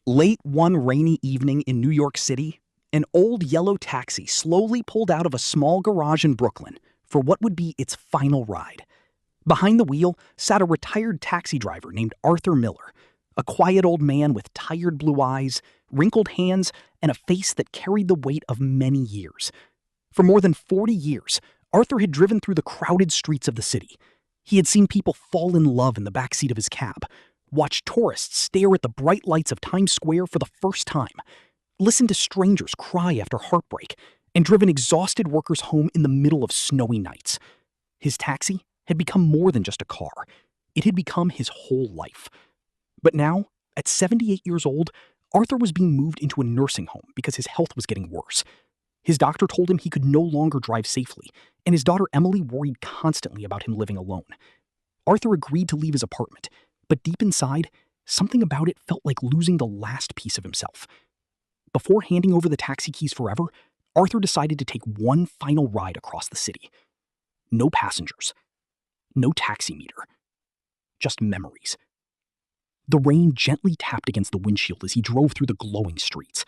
Late one rainy evening in New York City, an old yellow taxi slowly pulled out of a small garage in Brooklyn for what would be its final ride. Behind the wheel sat a retired taxi driver named Arthur Miller, a quiet old man with tired blue eyes, wrinkled hands, and a face that carried the weight of many years. For more than 40 years, Arthur had driven through the crowded streets of the city. He had seen people fall in love in the backseat of his cab, watched tourists stare at the bright lights of Times Square for the first time, listened to strangers cry after heartbreak, and driven exhausted workers home in the middle of snowy nights. His taxi had become more than just a car. It had become his whole life. But now, at 78 years old, Arthur was being moved into a nursing home because his health was getting worse. His doctor told him he could no longer drive safely, and his daughter Emily worried constantly about him living alone. Arthur agreed to leave his apartment, but deep inside, something about it felt like losing the last piece of himself. Before handing over the taxi keys forever, Arthur decided to take one final ride across the city. No passengers. No taxi meter. Just memories. The rain gently tapped against the windshield as he drove through the glowing streets.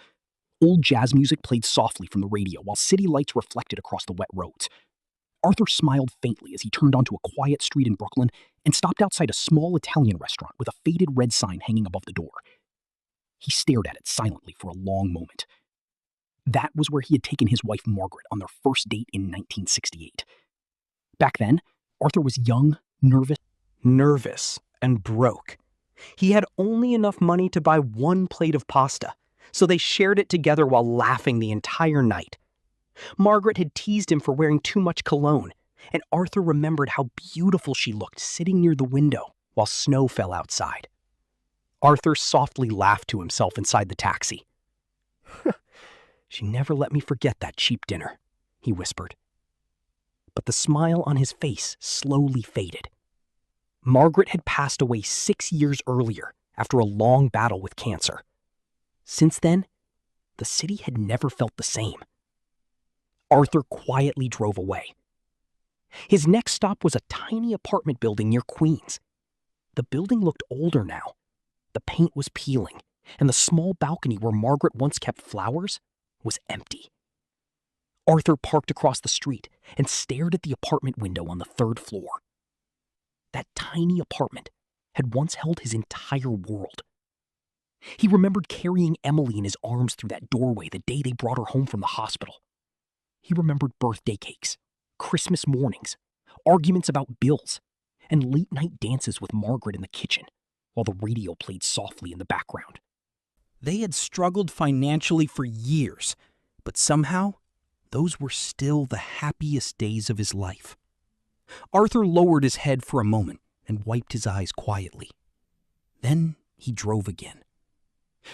Old jazz music played softly from the radio while city lights reflected across the wet roads. Arthur smiled faintly as he turned onto a quiet street in Brooklyn and stopped outside a small Italian restaurant with a faded red sign hanging above the door. He stared at it silently for a long moment. That was where he had taken his wife Margaret on their first date in 1968. Back then, Arthur was young, nervous, and broke. He had only enough money to buy one plate of pasta, so they shared it together while laughing the entire night. Margaret had teased him for wearing too much cologne, and Arthur remembered how beautiful she looked sitting near the window while snow fell outside. Arthur softly laughed to himself inside the taxi. She never let me forget that cheap dinner, he whispered. But the smile on his face slowly faded. Margaret had passed away 6 years earlier after a long battle with cancer. Since then, the city had never felt the same. Arthur quietly drove away. His next stop was a tiny apartment building near Queens. The building looked older now. The paint was peeling, and the small balcony where Margaret once kept flowers was empty. Arthur parked across the street and stared at the apartment window on the 3rd floor. That tiny apartment had once held his entire world. He remembered carrying Emily in his arms through that doorway the day they brought her home from the hospital. He remembered birthday cakes, Christmas mornings, arguments about bills, and late-night dances with Margaret in the kitchen while the radio played softly in the background. They had struggled financially for years, but somehow, those were still the happiest days of his life. Arthur lowered his head for a moment and wiped his eyes quietly. Then he drove again.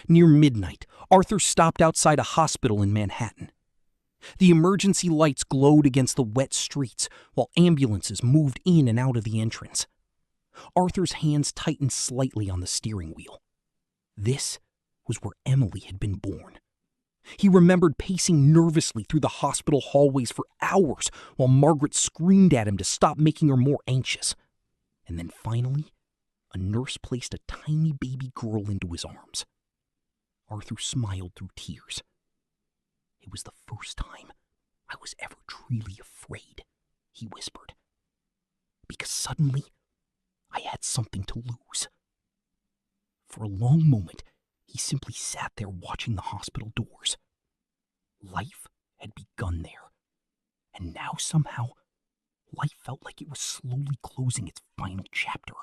Near midnight, Arthur stopped outside a hospital in Manhattan. The emergency lights glowed against the wet streets while ambulances moved in and out of the entrance. Arthur's hands tightened slightly on the steering wheel. This was where Emily had been born. He remembered pacing nervously through the hospital hallways for hours while Margaret screamed at him to stop making her more anxious. And then finally, a nurse placed a tiny baby girl into his arms. Arthur smiled through tears. It was the first time I was ever truly afraid, he whispered. Because suddenly, I had something to lose. For a long moment, he simply sat there watching the hospital doors. Life had begun there, and now somehow, life felt like it was slowly closing its final chapter.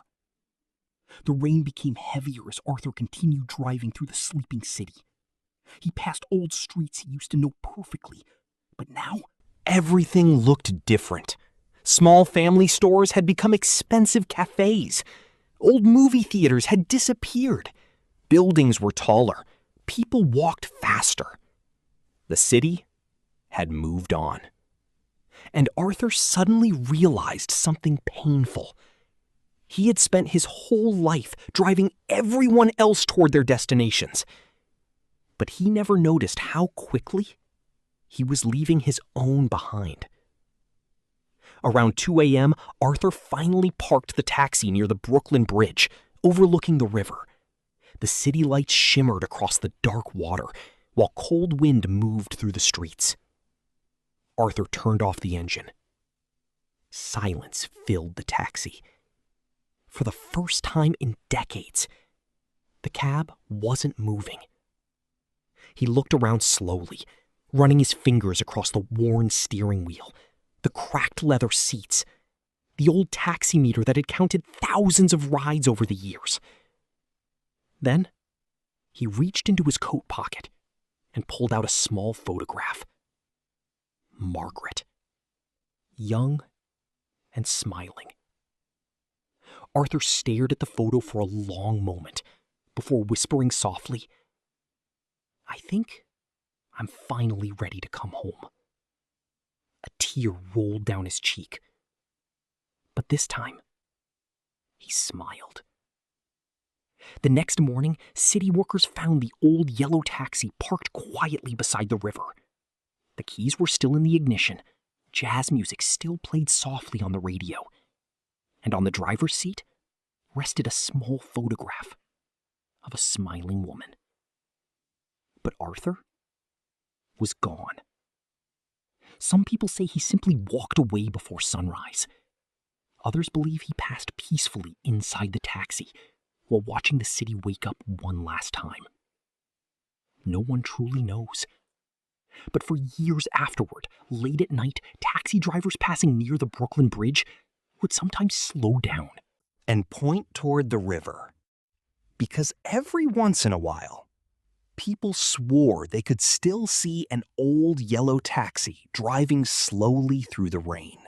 The rain became heavier as Arthur continued driving through the sleeping city. He passed old streets he used to know perfectly, but now everything looked different. Small family stores had become expensive cafes. Old movie theaters had disappeared. Buildings were taller. People walked faster. The city had moved on. And Arthur suddenly realized something painful. He had spent his whole life driving everyone else toward their destinations. But he never noticed how quickly he was leaving his own behind. Around 2 a.m., Arthur finally parked the taxi near the Brooklyn Bridge, overlooking the river. The city lights shimmered across the dark water, while cold wind moved through the streets. Arthur turned off the engine. Silence filled the taxi. For the first time in decades, the cab wasn't moving. He looked around slowly, running his fingers across the worn steering wheel, the cracked leather seats, the old taximeter that had counted thousands of rides over the years. Then, he reached into his coat pocket and pulled out a small photograph. Margaret. Young and smiling. Arthur stared at the photo for a long moment before whispering softly, "I think I'm finally ready to come home." A tear rolled down his cheek. But this time, he smiled. The next morning, city workers found the old yellow taxi parked quietly beside the river. The keys were still in the ignition. Jazz music still played softly on the radio. And on the driver's seat rested a small photograph of a smiling woman. But Arthur was gone. Some people say he simply walked away before sunrise. Others believe he passed peacefully inside the taxi while watching the city wake up one last time. No one truly knows. But for years afterward, late at night, taxi drivers passing near the Brooklyn Bridge would sometimes slow down and point toward the river. Because every once in a while, people swore they could still see an old yellow taxi driving slowly through the rain.